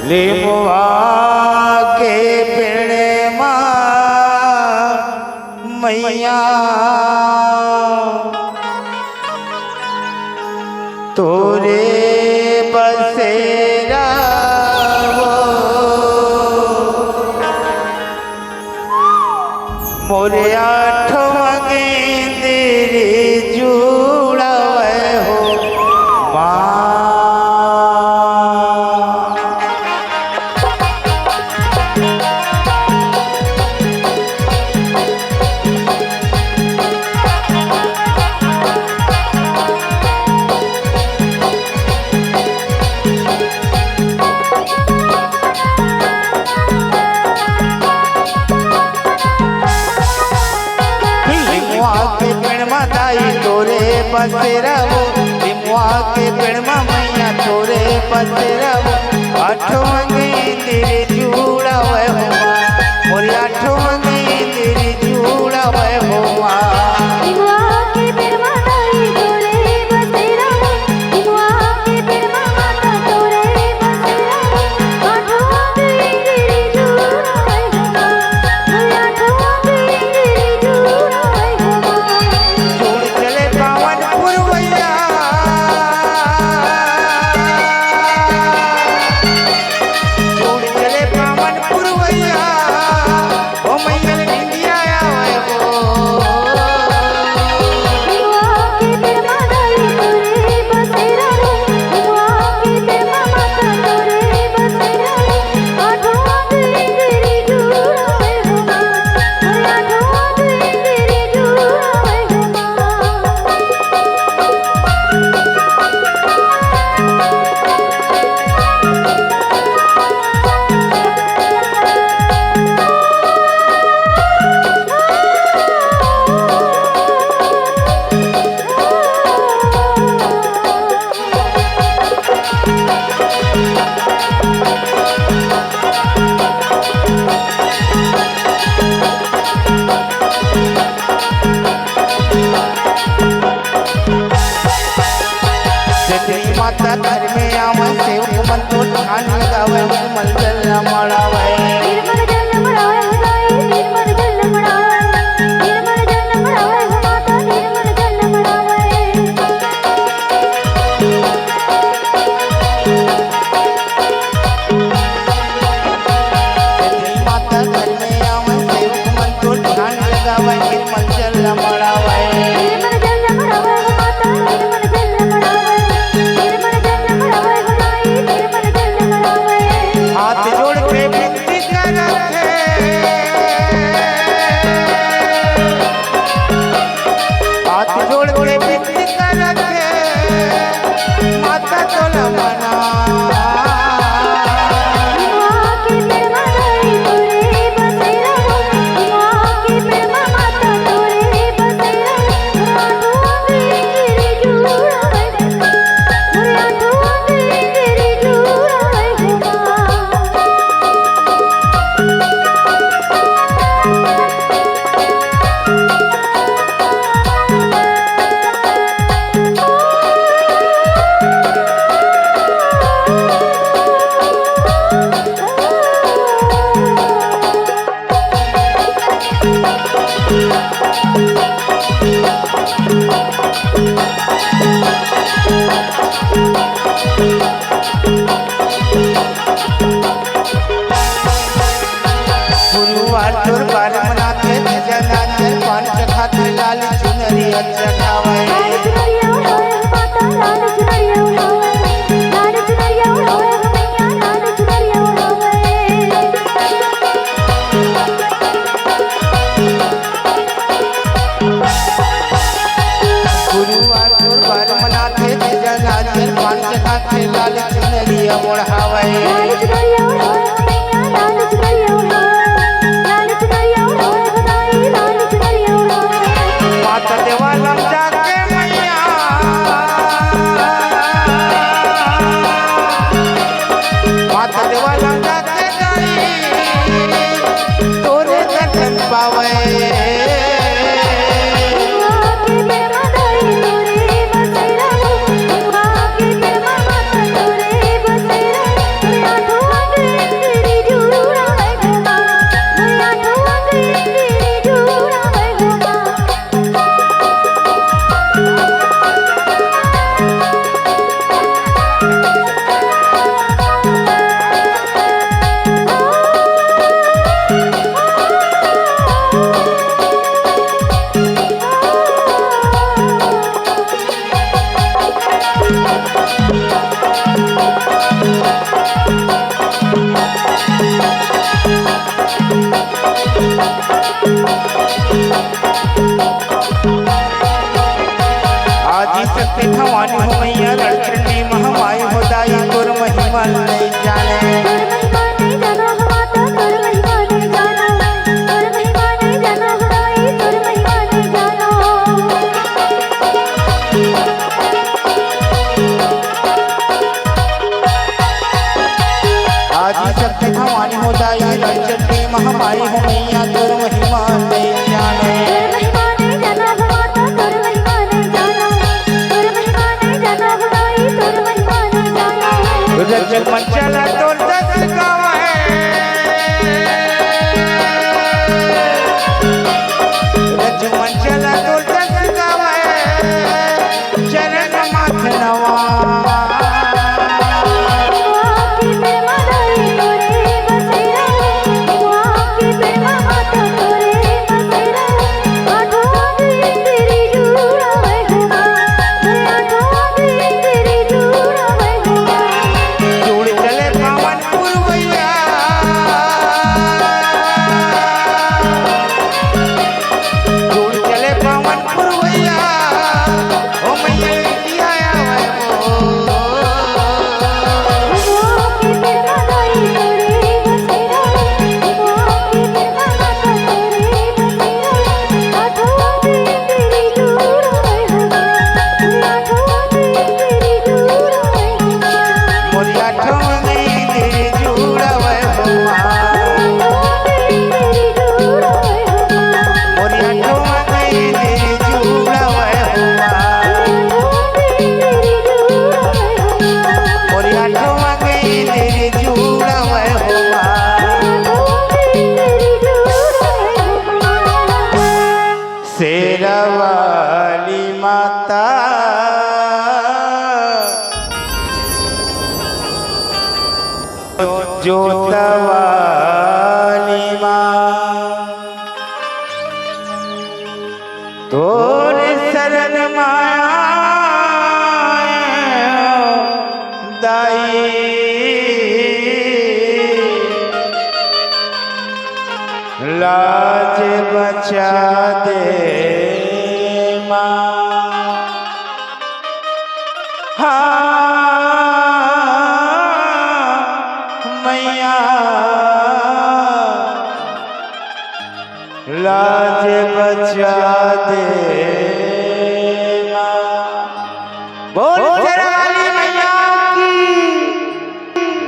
લીમવા કે પેણમાં મૈયા તોરે બસેરા मोरे आठ वगे तेरे जुड़ावे हो माँ बसेरावो लिमवा के पेड़ में मैया तोरे बसेरावो आठों वगे तेरे जुड़ावे हो माँ मोरे आठों वगे तेरे जुड़ावे हो माँ लिमवा के पेड़ में ताई तोरे बसेरावो लिमवा के पेड़ में माता तोरे बसेरावो आठों वगे तेरे जुड़ावे हो माँ मोरे आठों वगे तेरे जुड़ावे हो माँ जोड़ चले पावन पुरवैया जोड़ चले पावन पुरवैया ओ मैया इंडिया आवे हो लिमवा के पेड़ में ताई तोरे बसेरावो लिमवा के पेड़ में माता तोरे बसेरावो आठों वगे तेरे जुड़ावे हो माँ मोरे आठों वगे तेरे जुड़ावे हो माँ जगनी माता घर में आवे सेवक मन तो ध्यान लगावे मल जल मड़ावे निर्मल जल मड़ावे हदाई निर्मल जल मड़ावे निर्मल जल मड़ावे माता निर्मल जल मड़ावे जगनी माता घर में आवे सेवक मन तो ध्यान लगावे मल जल मड़ावे निर्मल जल मड़ावे माता निर्मल जल मड़ावे निर्मल जल मड़ावे हदाई निर्मल जल मड़ावे हाथ जोड़ के विनती करते हाथ जोड़ के विनती करते माता तोला मना लिमवा के पेड़ में ताई तोरे बसेरावो लिमवा के पेड़ में माता तोरे बसेरावो आठों वगे तेरे जुड़ावे हो माँ मोरे आठों वगे तेरे जुड़ावे हो माँ गुरुवार तोर बार मनाते जनाते पान चखाते लाल चुनरी चढ़ावे लाल चुनरिया उड़ावे माता लाल चुनरिया उड़ावे लाल चुनरिया उड़ावे मैया लाल चुनरिया उड़ावे गुरुवार तोर बार मनाते जनाते पान चखाते लाल चुनरी ओढ़ावे लाल चुनरिया उड़ावे मैया लाल चुनरिया उड़ावे लाल चुनरिया उड़ावे हदाई लाल चुनरिया उड़ावे माता देवाला जाके मैया माता देवाला जाके जाई तोरे दर्शन पावे लिमवा के पेड़ में ताई तोरे बसेरावो लिमवा के पेड़ में माता तोरे बसेरावो आठों वगे की भवानी हो दाई रंजन की महामाई हो मैया तोर महिमा नहीं जाने महिमा नहीं जाना माता तोर महिमा नहीं जाना तोर महिमा नहीं जाना भाई तोर महिमा नहीं जाना रंजन मंचला तोर दस गाँव है रंजन मंचला तोर दस गाँव है चरण माथ नवा शेरावाली माता जोतवाली माँ तोर शरण माया दाई लाज बचा दे माँ हाँ मैया लाज बचा